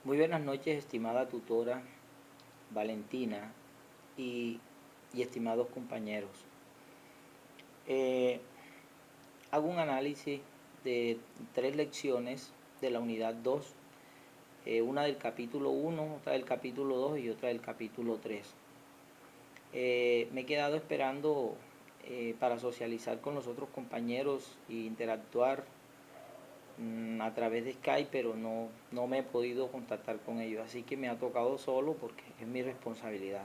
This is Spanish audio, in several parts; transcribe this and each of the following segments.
Muy buenas noches, estimada tutora Valentina y, y estimados compañeros. Eh, Hago un análisis de tres lecciones de la unidad 2, una del capítulo 1, otra del capítulo 2 y otra del capítulo 3. Me he quedado esperando para socializar con los otros compañeros e interactuar a través de Skype, pero no me he podido contactar con ellos, así que me ha tocado solo porque es mi responsabilidad.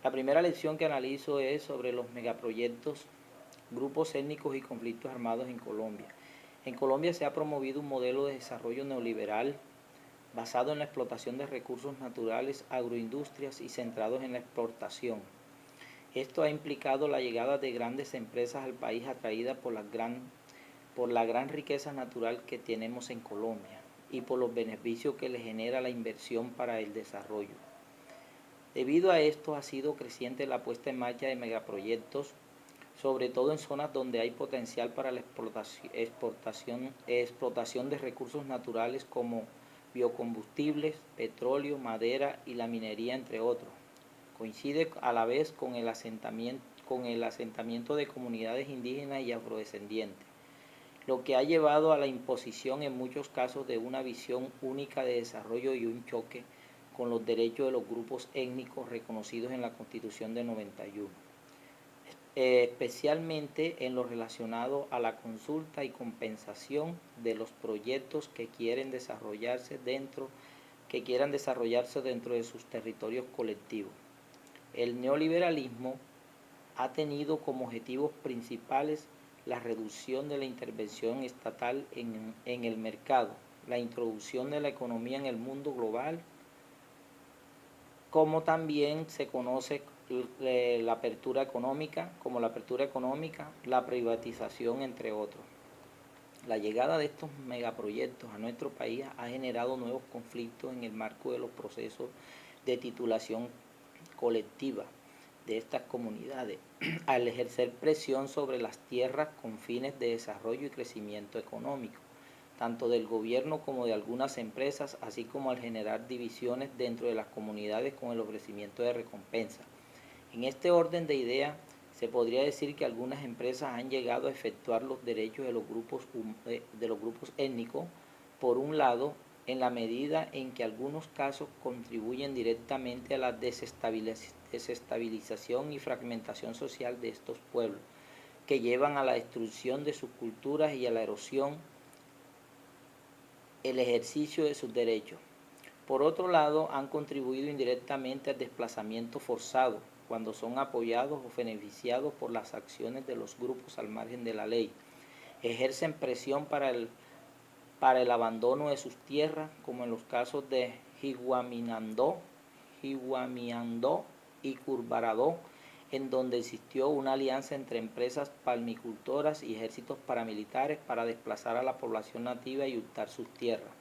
La primera lección que analizo es sobre los megaproyectos, grupos étnicos y conflictos armados en Colombia. En Colombia se ha promovido un modelo de desarrollo neoliberal basado en la explotación de recursos naturales, agroindustrias y centrados en la exportación. Esto ha implicado la llegada de grandes empresas al país atraídas por la gran riqueza natural que tenemos en Colombia y por los beneficios que le genera la inversión para el desarrollo. Debido a esto ha sido creciente la puesta en marcha de megaproyectos, sobre todo en zonas donde hay potencial para la explotación de recursos naturales como biocombustibles, petróleo, madera y la minería, entre otros. Coincide a la vez con el asentamiento de comunidades indígenas y afrodescendientes, lo que ha llevado a la imposición en muchos casos de una visión única de desarrollo y un choque con los derechos de los grupos étnicos reconocidos en la Constitución de 91, especialmente en lo relacionado a la consulta y compensación de los proyectos que quieran desarrollarse dentro de sus territorios colectivos. El neoliberalismo ha tenido como objetivos principales la reducción de la intervención estatal en el mercado, la introducción de la economía en el mundo global, como también se conoce la apertura económica, la privatización, entre otros. La llegada de estos megaproyectos a nuestro país ha generado nuevos conflictos en el marco de los procesos de titulación colectiva de estas comunidades, al ejercer presión sobre las tierras con fines de desarrollo y crecimiento económico, tanto del gobierno como de algunas empresas, así como al generar divisiones dentro de las comunidades con el ofrecimiento de recompensa. En este orden de ideas, se podría decir que algunas empresas han llegado a efectuar los derechos de los grupos étnicos, por un lado, en la medida en que algunos casos contribuyen directamente a la desestabilización y fragmentación social de estos pueblos, que llevan a la destrucción de sus culturas y a la erosión el ejercicio de sus derechos. Por otro lado, han contribuido indirectamente al desplazamiento forzado, cuando son apoyados o beneficiados por las acciones de los grupos al margen de la ley. Ejercen presión para el abandono de sus tierras, como en los casos de Jiguamiandó y Curvaradó, en donde existió una alianza entre empresas palmicultoras y ejércitos paramilitares para desplazar a la población nativa y hurtar sus tierras.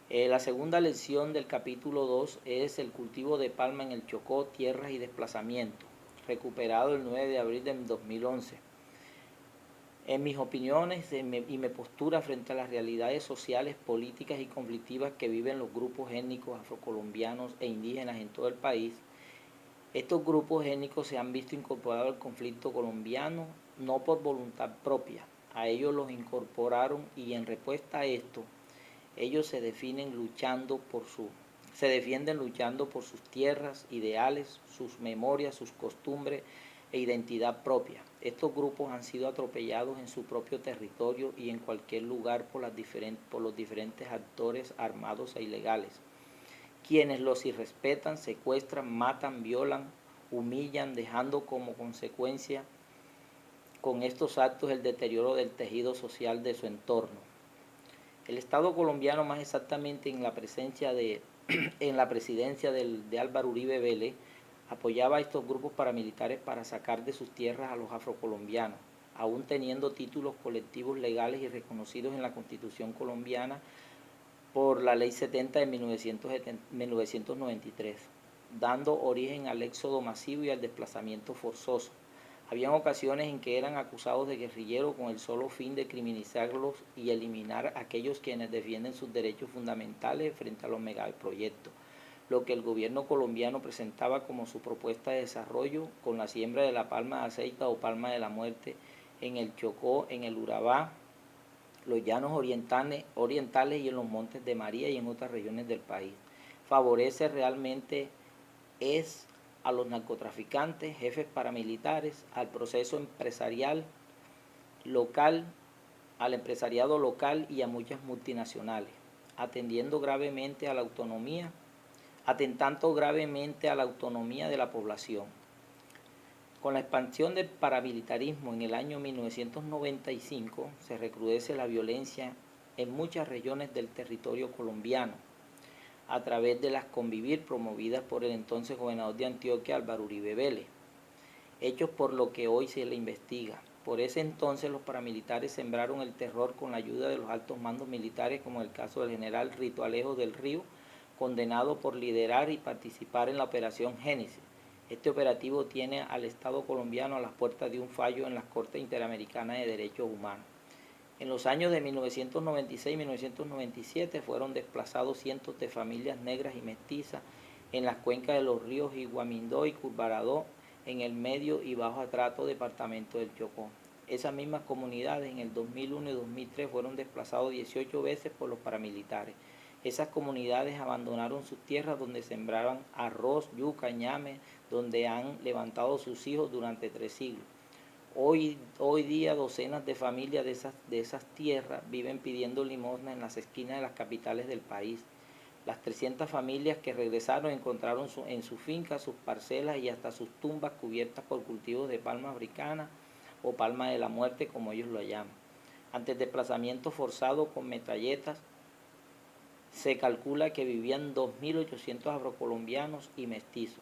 La segunda lección del capítulo 2 es el cultivo de palma en el Chocó, tierras y desplazamiento, recuperado el 9 de abril de 2011. En mis opiniones y mi postura frente a las realidades sociales, políticas y conflictivas que viven los grupos étnicos afrocolombianos e indígenas en todo el país, estos grupos étnicos se han visto incorporados al conflicto colombiano no por voluntad propia. A ellos los incorporaron y en respuesta a esto, ellos se defienden luchando por sus tierras, ideales, sus memorias, sus costumbres e identidad propia. Estos grupos han sido atropellados en su propio territorio y en cualquier lugar por los diferentes actores armados e ilegales, quienes los irrespetan, secuestran, matan, violan, humillan, dejando como consecuencia con estos actos el deterioro del tejido social de su entorno. El Estado colombiano, más exactamente en la presidencia de Álvaro Uribe Vélez, apoyaba a estos grupos paramilitares para sacar de sus tierras a los afrocolombianos, aún teniendo títulos colectivos legales y reconocidos en la Constitución colombiana por la Ley 70 de 1993, dando origen al éxodo masivo y al desplazamiento forzoso. Habían ocasiones en que eran acusados de guerrilleros con el solo fin de criminalizarlos y eliminar a aquellos quienes defienden sus derechos fundamentales frente a los megaproyectos, lo que el gobierno colombiano presentaba como su propuesta de desarrollo con la siembra de la palma de aceite o palma de la muerte en el Chocó, en el Urabá, los llanos orientales y en los montes de María y en otras regiones del país. Favorece realmente es a los narcotraficantes, jefes paramilitares, al proceso empresarial local, al empresariado local y a muchas multinacionales, atendiendo gravemente a la autonomía, atentando gravemente a la autonomía de la población. Con la expansión del paramilitarismo en el año 1995 se recrudece la violencia en muchas regiones del territorio colombiano a través de las convivir promovidas por el entonces gobernador de Antioquia, Álvaro Uribe Vélez, hechos por lo que hoy se le investiga. Por ese entonces los paramilitares sembraron el terror con la ayuda de los altos mandos militares, como el caso del general Rito Alejo del Río, condenado por liderar y participar en la Operación Génesis. Este operativo tiene al Estado colombiano a las puertas de un fallo en las Cortes Interamericana de Derechos Humanos. En los años de 1996 y 1997 fueron desplazados cientos de familias negras y mestizas en las cuencas de los ríos Iguamindó y Curvaradó, en el Medio y Bajo Atrato, departamento del Chocó. Esas mismas comunidades en el 2001 y 2003 fueron desplazados 18 veces por los paramilitares. Esas comunidades abandonaron sus tierras donde sembraban arroz, yuca, ñame, donde han levantado sus hijos durante 3 siglos. Hoy día docenas de familias de esas tierras viven pidiendo limosna en las esquinas de las capitales del país. Las 300 familias que regresaron encontraron en sus fincas, sus parcelas y hasta sus tumbas cubiertas por cultivos de palma africana o palma de la muerte, como ellos lo llaman. Ante el desplazamiento forzado con metralletas, se calcula que vivían 2.800 afrocolombianos y mestizos.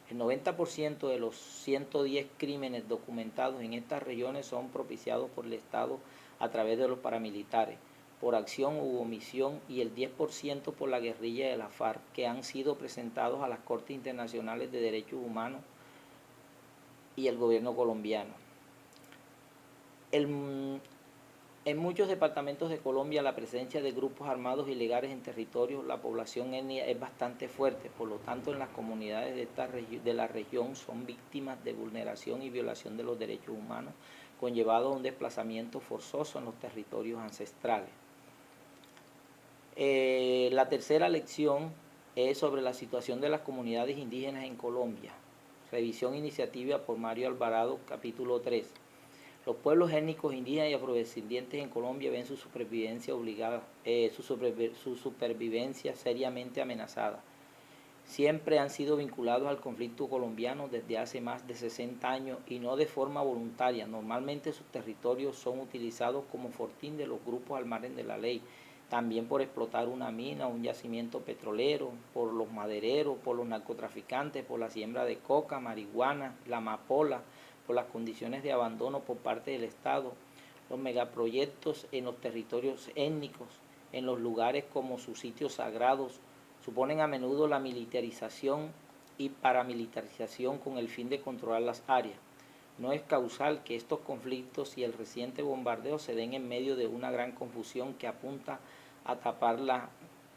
El 90% de los 110 crímenes documentados en estas regiones son propiciados por el Estado a través de los paramilitares, por acción u omisión, y el 10% por la guerrilla de la FARC, que han sido presentados a las Cortes Internacionales de Derechos Humanos y el gobierno colombiano. En muchos departamentos de Colombia la presencia de grupos armados ilegales en territorios, la población etnia es bastante fuerte, por lo tanto en las comunidades de la región son víctimas de vulneración y violación de los derechos humanos, conllevado a un desplazamiento forzoso en los territorios ancestrales. La tercera lección es sobre la situación de las comunidades indígenas en Colombia. Revisión iniciativa por Mario Alvarado, capítulo 3. Los pueblos étnicos indígenas y afrodescendientes en Colombia ven su supervivencia su supervivencia seriamente amenazada. Siempre han sido vinculados al conflicto colombiano desde hace más de 60 años y no de forma voluntaria. Normalmente sus territorios son utilizados como fortín de los grupos al margen de la ley, también por explotar una mina, un yacimiento petrolero, por los madereros, por los narcotraficantes, por la siembra de coca, marihuana, la amapola, por las condiciones de abandono por parte del Estado, los megaproyectos en los territorios étnicos, en los lugares como sus sitios sagrados, suponen a menudo la militarización y paramilitarización con el fin de controlar las áreas. No es causal que estos conflictos y el reciente bombardeo se den en medio de una gran confusión que apunta a tapar la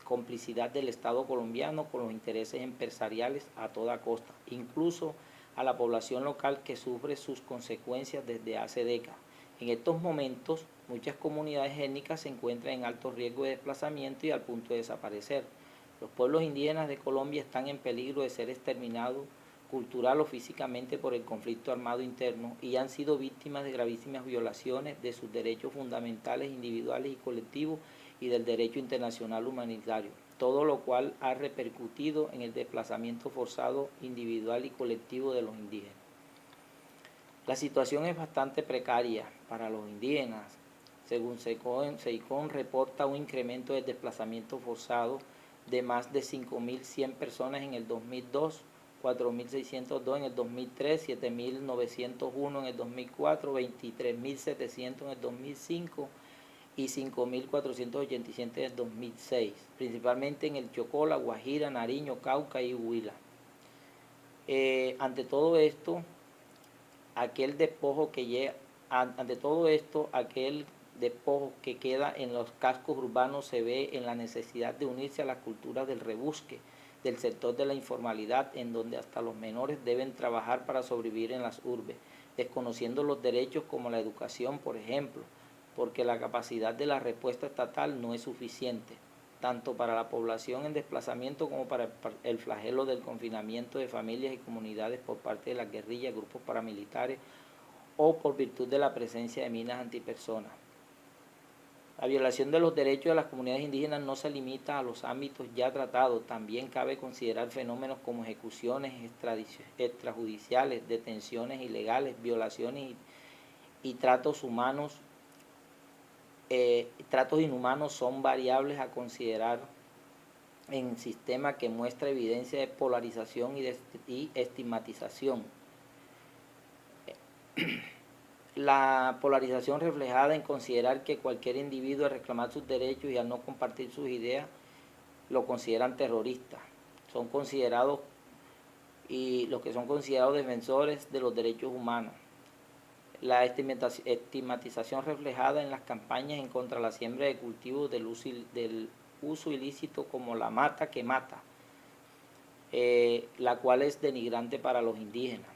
complicidad del Estado colombiano con los intereses empresariales a toda costa, incluso a la población local que sufre sus consecuencias desde hace décadas. En estos momentos, muchas comunidades étnicas se encuentran en alto riesgo de desplazamiento y al punto de desaparecer. Los pueblos indígenas de Colombia están en peligro de ser exterminados cultural o físicamente por el conflicto armado interno y han sido víctimas de gravísimas violaciones de sus derechos fundamentales individuales y colectivos y del derecho internacional humanitario, todo lo cual ha repercutido en el desplazamiento forzado individual y colectivo de los indígenas. La situación es bastante precaria para los indígenas. Según SEICON reporta un incremento del desplazamiento forzado de más de 5.100 personas en el 2002, 4.602 en el 2003, 7.901 en el 2004, 23.700 en el 2005 y 5.487 en el 2006, principalmente en el Chocó, La Guajira, Nariño, Cauca y Huila. Ante todo esto, aquel despojo que llega, ante todo esto, aquel despojo que queda en los cascos urbanos se ve en la necesidad de unirse a las culturas del rebusque, del sector de la informalidad, en donde hasta los menores deben trabajar para sobrevivir en las urbes, desconociendo los derechos como la educación, por ejemplo, porque la capacidad de la respuesta estatal no es suficiente, tanto para la población en desplazamiento como para el flagelo del confinamiento de familias y comunidades por parte de las guerrillas, grupos paramilitares o por virtud de la presencia de minas antipersonas. La violación de los derechos de las comunidades indígenas no se limita a los ámbitos ya tratados, también cabe considerar fenómenos como ejecuciones extrajudiciales, detenciones ilegales, violaciones y tratos humanos. Tratos inhumanos son variables a considerar en un sistema que muestra evidencia de polarización y estigmatización. La polarización reflejada en considerar que cualquier individuo al reclamar sus derechos y al no compartir sus ideas lo consideran terrorista. Son considerados, y los que son considerados defensores de los derechos humanos. La estigmatización reflejada en las campañas en contra de la siembra de cultivos del uso ilícito como la mata que mata, la cual es denigrante para los indígenas.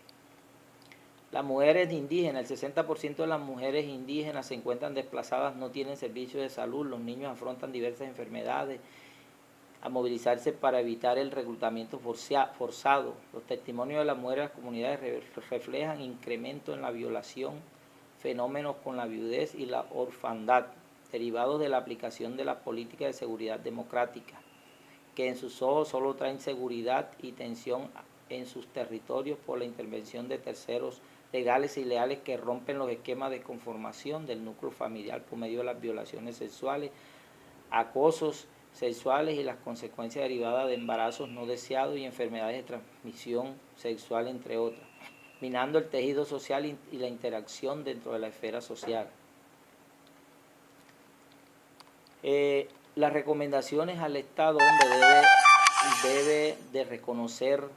Las mujeres indígenas, el 60% de las mujeres indígenas se encuentran desplazadas, no tienen servicios de salud, los niños afrontan diversas enfermedades, a movilizarse para evitar el reclutamiento forzado. Los testimonios de las mujeres de las comunidades reflejan incremento en la violación, fenómenos con la viudez y la orfandad, derivados de la aplicación de la política de seguridad democrática, que en sus ojos solo traen seguridad y tensión en sus territorios por la intervención de terceros legales y ilegales que rompen los esquemas de conformación del núcleo familiar por medio de las violaciones sexuales, acosos sexuales y las consecuencias derivadas de embarazos no deseados y enfermedades de transmisión sexual, entre otras, minando el tejido social y la interacción dentro de la esfera social. Las recomendaciones al Estado, debe de reconocer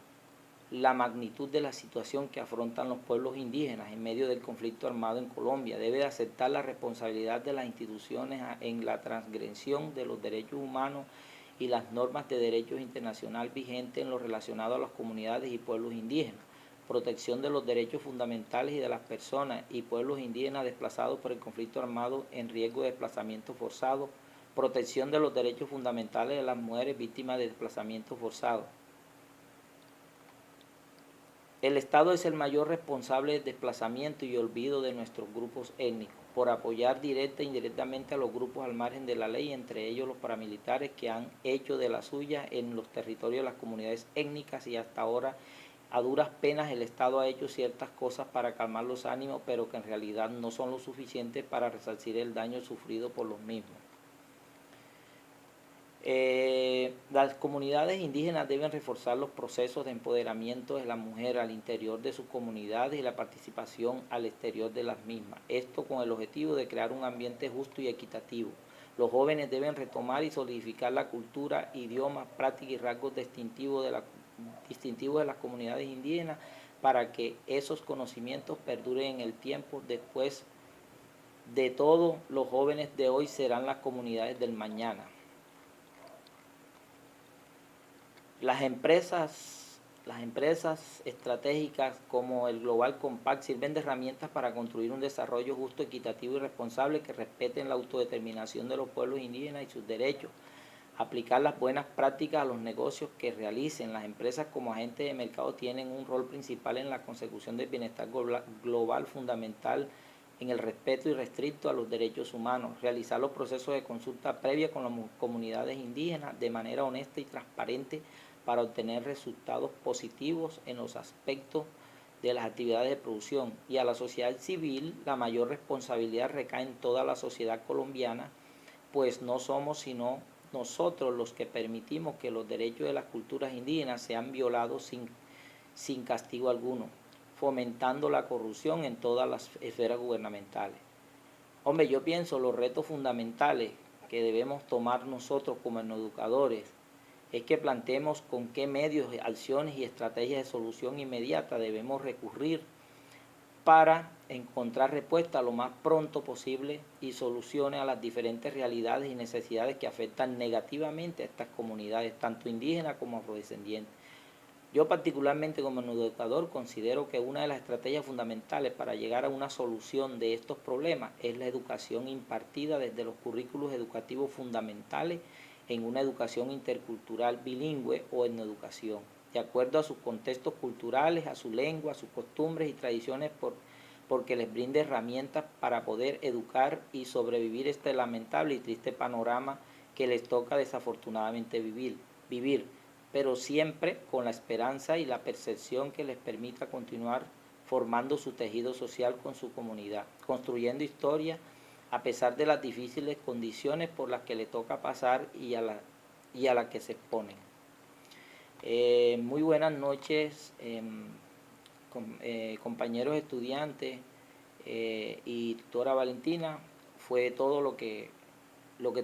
la magnitud de la situación que afrontan los pueblos indígenas en medio del conflicto armado en Colombia. Debe de aceptar la responsabilidad de las instituciones en la transgresión de los derechos humanos y las normas de derechos internacional vigentes en lo relacionado a las comunidades y pueblos indígenas, protección de los derechos fundamentales y de las personas y pueblos indígenas desplazados por el conflicto armado en riesgo de desplazamiento forzado, protección de los derechos fundamentales de las mujeres víctimas de desplazamiento forzado. El Estado es el mayor responsable del desplazamiento y olvido de nuestros grupos étnicos, por apoyar directa e indirectamente a los grupos al margen de la ley, entre ellos los paramilitares que han hecho de la suya en los territorios de las comunidades étnicas, y hasta ahora a duras penas el Estado ha hecho ciertas cosas para calmar los ánimos, pero que en realidad no son lo suficiente para resarcir el daño sufrido por los mismos. Las comunidades indígenas deben reforzar los procesos de empoderamiento de la mujer al interior de sus comunidades y la participación al exterior de las mismas. Esto con el objetivo de crear un ambiente justo y equitativo. Los jóvenes deben retomar y solidificar la cultura, idiomas, prácticas y rasgos distintivos de las comunidades indígenas para que esos conocimientos perduren en el tiempo. Después de todo, los jóvenes de hoy serán las comunidades del mañana. Las empresas estratégicas como el Global Compact sirven de herramientas para construir un desarrollo justo, equitativo y responsable que respeten la autodeterminación de los pueblos indígenas y sus derechos. Aplicar las buenas prácticas a los negocios que realicen. Las empresas como agentes de mercado tienen un rol principal en la consecución del bienestar global fundamental en el respeto irrestricto a los derechos humanos. Realizar los procesos de consulta previa con las comunidades indígenas de manera honesta y transparente para obtener resultados positivos en los aspectos de las actividades de producción. Y a la sociedad civil, la mayor responsabilidad recae en toda la sociedad colombiana, pues no somos sino nosotros los que permitimos que los derechos de las culturas indígenas sean violados sin castigo alguno, fomentando la corrupción en todas las esferas gubernamentales. Hombre, yo pienso los retos fundamentales que debemos tomar nosotros como educadores es que planteemos con qué medios, acciones y estrategias de solución inmediata debemos recurrir para encontrar respuesta lo más pronto posible y soluciones a las diferentes realidades y necesidades que afectan negativamente a estas comunidades, tanto indígenas como afrodescendientes. Yo particularmente como educador considero que una de las estrategias fundamentales para llegar a una solución de estos problemas es la educación impartida desde los currículos educativos fundamentales en una educación intercultural bilingüe o etnoeducación, de acuerdo a sus contextos culturales, a su lengua, a sus costumbres y tradiciones, porque les brinde herramientas para poder educar y sobrevivir este lamentable y triste panorama que les toca desafortunadamente vivir, pero siempre con la esperanza y la percepción que les permita continuar formando su tejido social con su comunidad, construyendo historia a pesar de las difíciles condiciones por las que le toca pasar y a las que se exponen. Muy buenas noches, compañeros estudiantes y tutora Valentina. Fue todo lo que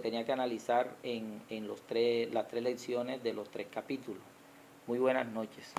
tenía que analizar en las tres lecciones de los 3 capítulos. Muy buenas noches.